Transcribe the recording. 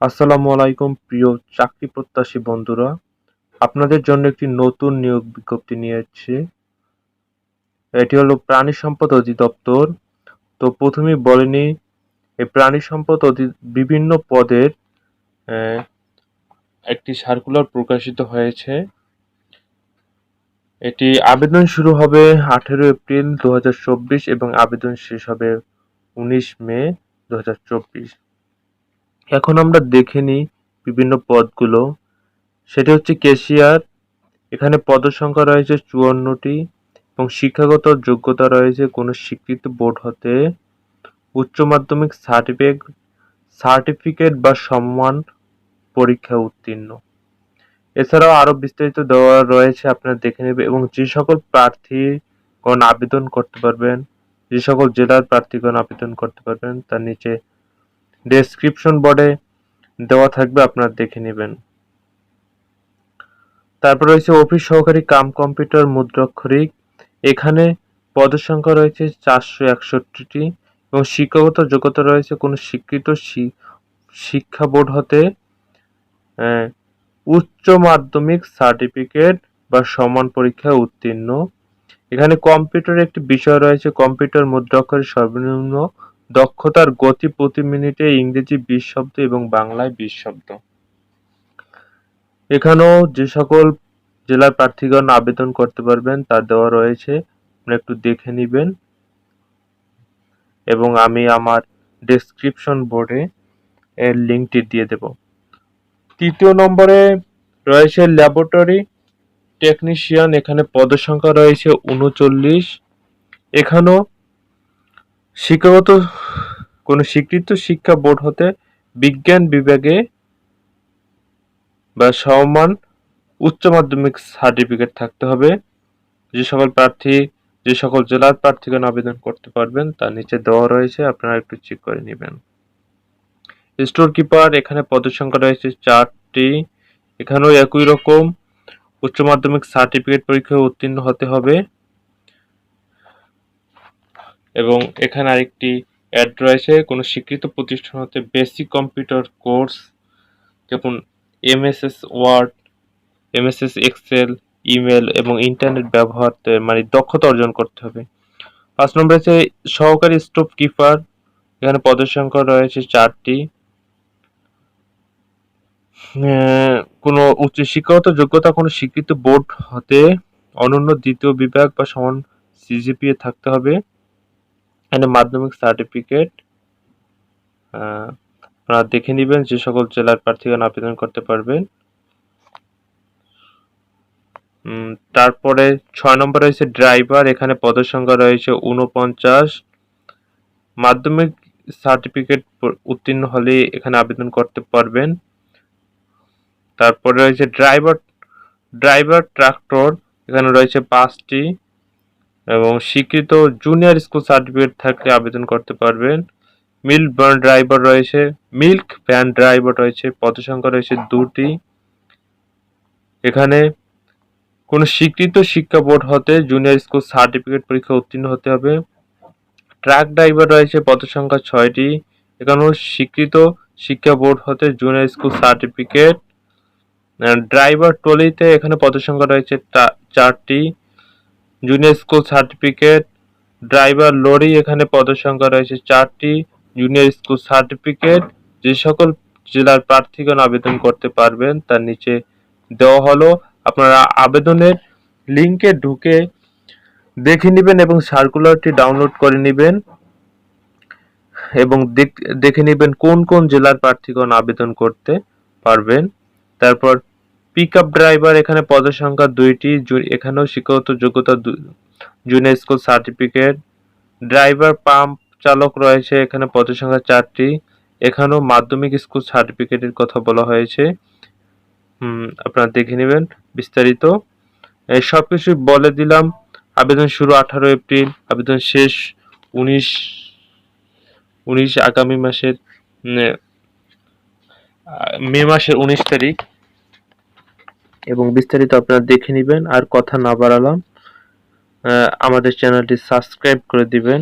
আসসালামু আলাইকুম প্রিয় চাকরি প্রত্যাশী বন্ধুরা, আপনাদের জন্য একটি নতুন নিয়োগ বিজ্ঞপ্তি নিয়ে এসেছি। এটি হলো প্রাণী সম্পদ অধিদপ্তর। তো প্রথমেই বলে নিই, এই প্রাণী সম্পদ বিভিন্ন পদের আহ, একটি সার্কুলার প্রকাশিত হয়েছে। এটি আবেদন শুরু হবে 18 এপ্রিল 2024 এবং আবেদন শেষ হবে 19 মে 2024। এখন আমরা দেখে নিই বিভিন্ন পদগুলো। সেটি হচ্ছে ক্যাশিয়ার। এখানে পদসংখ্যা রয়েছে 54টি এবং শিক্ষাগত যোগ্যতা রয়েছে কোনো স্বীকৃত বোর্ড হতে উচ্চ মাধ্যমিক সার্টিফিকেট বা সম্মান পরীক্ষায় উত্তীর্ণ। এছাড়াও আরো বিস্তারিত দেওয়া রয়েছে, আপনারা দেখে নেবেন। এবং যে সকল প্রার্থীগণ আবেদন করতে পারবেন, যে সকল জেলার প্রার্থীগণ আবেদন করতে পারবেন, তার নিচে ডেসক্রিপশন বোর্ডে দেওয়া থাকবে, আপনারা দেখে নেবেন। তারপর রয়েছে অফিস সহকারী কাম কম্পিউটার মুদ্রাক্ষরিক। এখানে পদের সংখ্যা রয়েছে 461টি এবং শিক্ষাগত যোগ্যতা রয়েছে কোনো স্বীকৃত শিক্ষা বোর্ড হতে উচ্চ মাধ্যমিক সার্টিফিকেট বা সমান পরীক্ষায় উত্তীর্ণ। এখানে কম্পিউটারের একটি বিষয় রয়েছে, কম্পিউটার মুদ্রাক্ষরের সর্বনিম্ন দক্ষতার গতি প্রতি মিনিটে ইংরেজি 20 শব্দ এবং বাংলায় 20 শব্দ। এখানেও যে সকল জেলার প্রার্থীগণ আবেদন করতে পারবেন তা দেওয়া রয়েছে, আপনারা একটু দেখে নিবেন। এবং আমি আমার ডেসক্রিপশন বোর্ডে এর লিঙ্কটি দিয়ে দেব। তৃতীয় নম্বরে রয়েছে ল্যাবরেটরি টেকনিশিয়ান। এখানে পদের সংখ্যা রয়েছে 39। এখানেও শিক্ষাগত কোনো স্বীকৃত শিক্ষা বোর্ড হতে বিজ্ঞান বিভাগে বা সমমান উচ্চ মাধ্যমিক সার্টিফিকেট থাকতে হবে। যে সকল জেলার প্রার্থীগণ আবেদন করতে পারবেন তার নিচে দেওয়া রয়েছে, আপনারা একটু চেক করে নেবেন। স্টোর কিপার, এখানে পদের সংখ্যা রয়েছে 4টি। এখানেও একই রকম উচ্চ মাধ্যমিক সার্টিফিকেট পরীক্ষায় উত্তীর্ণ হতে হবে। এবং এখানে আরেকটি অ্যাড রয়েছে, কোনো স্বীকৃত প্রতিষ্ঠান হতে বেসিক কম্পিউটার কোর্স যেমন MS word, MS excel, email এবং ইন্টারনেট ব্যবহার মানে দক্ষতা অর্জন করতে হবে। 5 নম্বরে আছে সহকারী স্টোভ কিপার। এখানে পদের সংখ্যা রয়েছে 4টি। কোনো উচ্চ শিক্ষাগত যোগ্যতা কোনো স্বীকৃত বোর্ড হতে অনন্য দ্বিতীয় বিভাগ বা সমান সিজিপিএ থাকতে হবে। এখানে মাধ্যমিক সার্টিফিকেট আপনারা দেখে নেবেন যে সকল জেলার প্রার্থীগণ আবেদন করতে পারবেন। তারপরে 6 নম্বরে রয়েছে ড্রাইভার। এখানে পদের সংখ্যা রয়েছে 49। মাধ্যমিক সার্টিফিকেট উত্তীর্ণ হলে এখানে আবেদন করতে পারবেন। তারপরে রয়েছে ড্রাইভার ট্রাক্টর। এখানে রয়েছে 5টি এবং স্বীকৃত জুনিয়র স্কুল সার্টিফিকেট থাকলে আবেদন করতে পারবেন। মিল্ক ভ্যান ড্রাইভার রয়েছে, পদের সংখ্যা রয়েছে 2টি। এখানে কোনো স্বীকৃত শিক্ষা বোর্ড হতে জুনিয়র স্কুল সার্টিফিকেট পরীক্ষা উত্তীর্ণ হতে হবে। ট্রাক ড্রাইভার রয়েছে, পদের সংখ্যা 6টি। এখানেও স্বীকৃত শিক্ষা বোর্ড হতে জুনিয়র স্কুল সার্টিফিকেট। ড্রাইভার ট্রলিতে এখানে পদের সংখ্যা রয়েছে 4টি, junior school certificate. Driver lorry, এখানে পদের সংখ্যা রয়েছে 4টি, জুনিয়র স্কুল সার্টিফিকেট। যে সকল জেলার প্রার্থীগণ আবেদন করতে পারবেন তার নিচে দেওয়া হলো, আপনারা আবেদনের লিঙ্কে ঢুকে দেখে নেবেন এবং সার্কুলারটি ডাউনলোড করে নেবেন এবং দেখে নেবেন কোন কোন জেলার প্রার্থীগণ আবেদন করতে পারবেন। তারপর পিকআপ ড্রাইভার, এখানে পদের সংখ্যা 2টি, এখানেও শিক্ষাগত যোগ্যতা junior school certificate. Driver pump চালক রয়েছে, এখানে পদের সংখ্যা 4টি। এখানেও মাধ্যমিক স্কুল সার্টিফিকেটের কথা বলা হয়েছে। আপনারা দেখে নেবেন বিস্তারিত। এই সবকিছু বলে দিলাম। আবেদন শুরু 18 এপ্রিল, আবেদন শেষ 19 আগামী মাসের মে মাসের 19 তারিখ। এবং বিস্তারিত আপনারা দেখে নেবেন। আর কথা না বাড়ালাম, আমাদের চ্যানেলটি সাবস্ক্রাইব করে দিবেন।